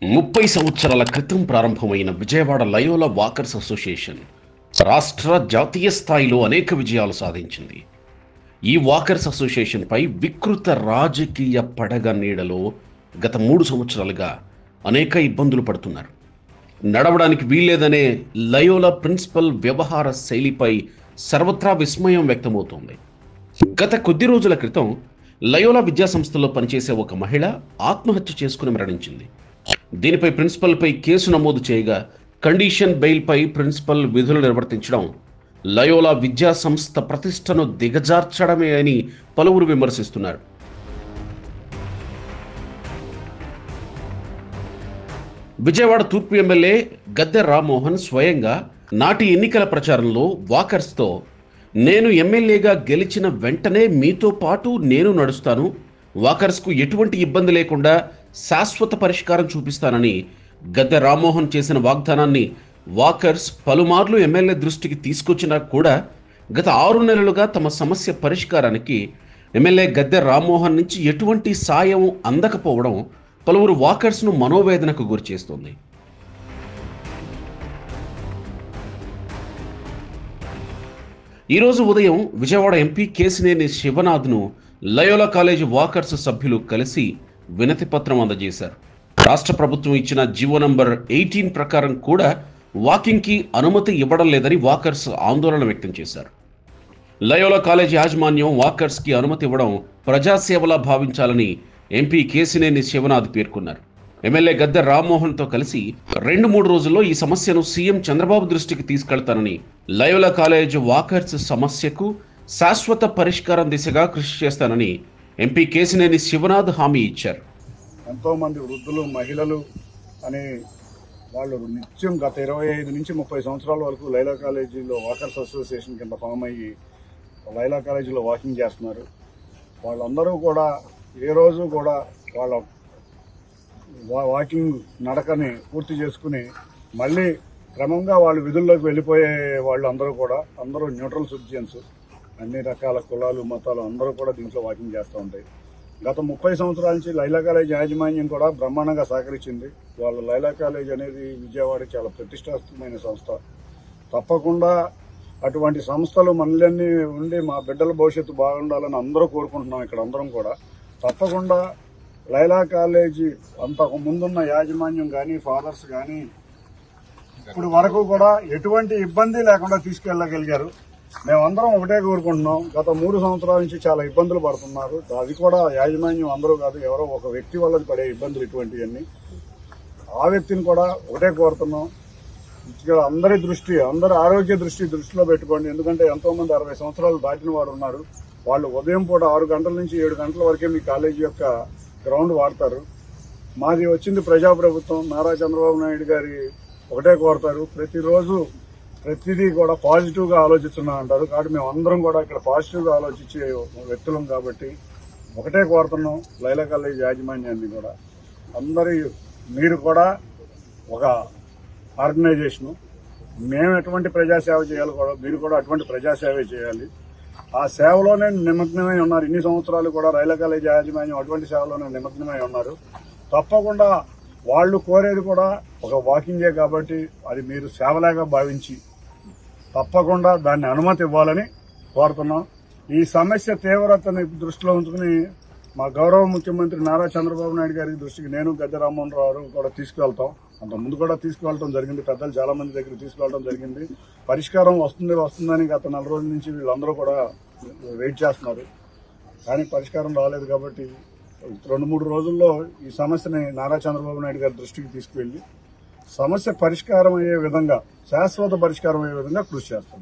30 సంవత్సరాల క్రితం ప్రారంభమైన విజయవాడ లయోలా వాకర్స్ అసోసియేషన్ రాష్ట్ర జాతీయ స్థాయిలో అనేక విజయాలు సాధించింది. ఈ వాకర్స్ అసోసియేషన్పై వికృత రాజకీయ పడగ నీడలో గత 3 సంవత్సరాలుగా అనేక ఇబ్బందులు పడుతున్నారు. నడవడానికి వీల్లేదనే లయోలా ప్రిన్సిపల్ వ్యవహార శైలిపై సర్వత్రా విస్మయం వ్యక్తమవుతోంది. గత కొద్ది రోజుల క్రితం లయోలా విద్యాసంస్థలో పనిచేసే ఒక మహిళ ఆత్మహత్య చేసుకుని మరణించింది. దీనిపై ప్రిన్సిపల్పై కేసు నమోదు చేయగా కండిషన్ బెయిల్పై ప్రిన్సిపల్ విధులు నిర్వర్తించడం లయోలా విద్యా సంస్థ ప్రతిష్టను దిగజార్చడమే అని పలువురు విమర్శిస్తున్నారు. విజయవాడ తూర్పు ఎమ్మెల్యే గద్దె రామ్మోహన్ స్వయంగా నాటి ఎన్నికల ప్రచారంలో వాకర్స్తో నేను ఎమ్మెల్యేగా గెలిచిన వెంటనే మీతో పాటు నేను నడుస్తాను, వాకర్స్కు ఎటువంటి ఇబ్బంది లేకుండా శాశ్వత పరిష్కారం చూపిస్తానని గద్దె రామ్మోహన్ చేసిన వాగ్దానాన్ని వాకర్స్ పలుమార్లు ఎమ్మెల్యే దృష్టికి తీసుకొచ్చినా కూడా గత 6 నెలలుగా తమ సమస్య పరిష్కారానికి ఎమ్మెల్యే గద్దె రామ్మోహన్ నుంచి ఎటువంటి సాయం అందకపోవడం పలువురు వాకర్స్ను మనోవేదనకు గురిచేస్తోంది. ఈరోజు ఉదయం విజయవాడ ఎంపీ కేశినేని శివనాథ్ను లయోలా కాలేజీ వాకర్స్ సభ్యులు కలిసి వినతి పత్రం అందజేశారు. రాష్ట్ర ప్రభుత్వం ఇచ్చిన జీవో నంబర్ 18 ప్రకారం కూడా వాకింగ్కి అనుమతి ఇవ్వడం లేదని వాకర్స్ ఆందోళన వ్యక్తం చేశారు. లయోలా కాలేజీ యాజమాన్యం వాకర్స్కి అనుమతి ఇవ్వడం ప్రజాసేవలా భావించాలని ఎంపీ కేశినేని శివనాథ్ పేర్కొన్నారు. ఎమ్మెల్యే గద్దె రామ్మోహన్తో కలిసి 2-3 రోజుల్లో ఈ సమస్యను సీఎం చంద్రబాబు దృష్టికి తీసుకెళ్తానని, లయోలా కాలేజ్ వాకర్స్ సమస్యకు శాశ్వత పరిష్కారం దిశగా కృషి చేస్తానని ఎంపీ కేశినేని శివనాథ్ హామీ ఇచ్చారు. ఎంతోమంది వృద్ధులు, మహిళలు అని వాళ్ళు నిత్యం గత 25 నుంచి 30 సంవత్సరాల వరకు లైలా కాలేజీలో వాకర్స్ అసోసియేషన్ కింద ఫామ్ అయ్యి లైలా కాలేజీలో వాకింగ్ చేస్తున్నారు. వాళ్ళందరూ కూడా ఏ రోజు కూడా వాళ్ళ వాకింగ్ నడకని పూర్తి చేసుకుని మళ్ళీ క్రమంగా వాళ్ళు విధుల్లోకి వెళ్ళిపోయే వాళ్ళు అందరూ న్యూట్రల్ సిటిజన్స్, అన్ని రకాల కులాలు, మతాలు అందరూ కూడా దీంట్లో వాకింగ్ చేస్తూ ఉంటాయి. గత 30 సంవత్సరాల నుంచి లైలా కాలేజ్ యాజమాన్యం కూడా బ్రహ్మాండంగా సహకరించింది. వాళ్ళ లైలా కాలేజ్ అనేది విజయవాడ చాలా ప్రతిష్టాత్మకమైన సంస్థ. తప్పకుండా అటువంటి సంస్థలు మనలన్నీ ఉండి మా బిడ్డల భవిష్యత్తు బాగుండాలని అందరూ కోరుకుంటున్నాం. ఇక్కడ అందరం కూడా తప్పకుండా లైలా కాలేజీ అంతకు ముందున్న యాజమాన్యం కానీ, ఫాదర్స్ కానీ ఇప్పుడు వరకు కూడా ఎటువంటి ఇబ్బంది లేకుండా తీసుకెళ్లగలిగారు. మేమందరం ఒకటే కోరుకుంటున్నాం. గత 3 సంవత్సరాల నుంచి చాలా ఇబ్బందులు పడుతున్నారు. అది కూడా యాజమాన్యం అందరూ కాదు, ఎవరో ఒక వ్యక్తి వల్ల పడే ఇబ్బందులు ఇటువంటివన్నీ. ఆ వ్యక్తిని కూడా ఒకటే కోరుతున్నాం, అందరి ఆరోగ్య దృష్టిలో పెట్టుకోండి. ఎందుకంటే ఎంతో మంది 60 సంవత్సరాలు దాటిన వారు ఉన్నారు. వాళ్ళు ఉదయం పూట 6 గంటల నుంచి 7 గంటల వరకే మీ కాలేజీ యొక్క గ్రౌండ్ వాడతారు. మాది వచ్చింది ప్రజాప్రభుత్వం, నారా చంద్రబాబు నాయుడు గారి ఒకటే కోరుతారు, ప్రతిదీ కూడా పాజిటివ్ గా ఆలోచిస్తున్నా అంటారు. కాబట్టి మేము అందరం కూడా ఇక్కడ పాజిటివ్ గా ఆలోచించే వ్యక్తులం కాబట్టి ఒకటే కోరుతున్నాం లైలా కాలేజ్ యాజమాన్యాన్ని కూడా, మీరు కూడా ఒక ఆర్గనైజేషను, మేము ఎటువంటి ప్రజాసేవ చేయాలి కూడా మీరు కూడా అటువంటి ప్రజాసేవ చేయాలి. ఆ సేవలోనే నిమగ్నమై ఉన్నారు. ఇన్ని సంవత్సరాలు కూడా లైలా కాలేజ్ యాజమాన్యం అటువంటి సేవలోనే నిమగ్నమై ఉన్నారు. తప్పకుండా వాళ్ళు కోరేది కూడా ఒక వాకింగే కాబట్టి అది మీరు సేవలాగా భావించి తప్పకుండా దాన్ని అనుమతి ఇవ్వాలని కోరుతున్నాం. ఈ సమస్య తీవ్రతని దృష్టిలో ఉంచుకుని మా గౌరవ ముఖ్యమంత్రి నారా చంద్రబాబు నాయుడు గారి దృష్టికి నేను, గద్దె రామ్మోహన్ రావు కూడా తీసుకువెళ్తాం. అంతకుముందు కూడా తీసుకువెళ్ళడం జరిగింది, పెద్దలు చాలా మంది దగ్గర తీసుకువెళ్ళడం జరిగింది. పరిష్కారం వస్తుందని గత 4 రోజుల నుంచి వీళ్ళందరూ కూడా వెయిట్ చేస్తున్నారు. కానీ పరిష్కారం రాలేదు. కాబట్టి 2-3 రోజుల్లో ఈ సమస్యని నారా చంద్రబాబు నాయుడు గారి దృష్టికి తీసుకువెళ్లి సమస్య పరిష్కారం అయ్యే విధంగా, శాశ్వత పరిష్కారం అయ్యే విధంగా కృషి చేస్తాం.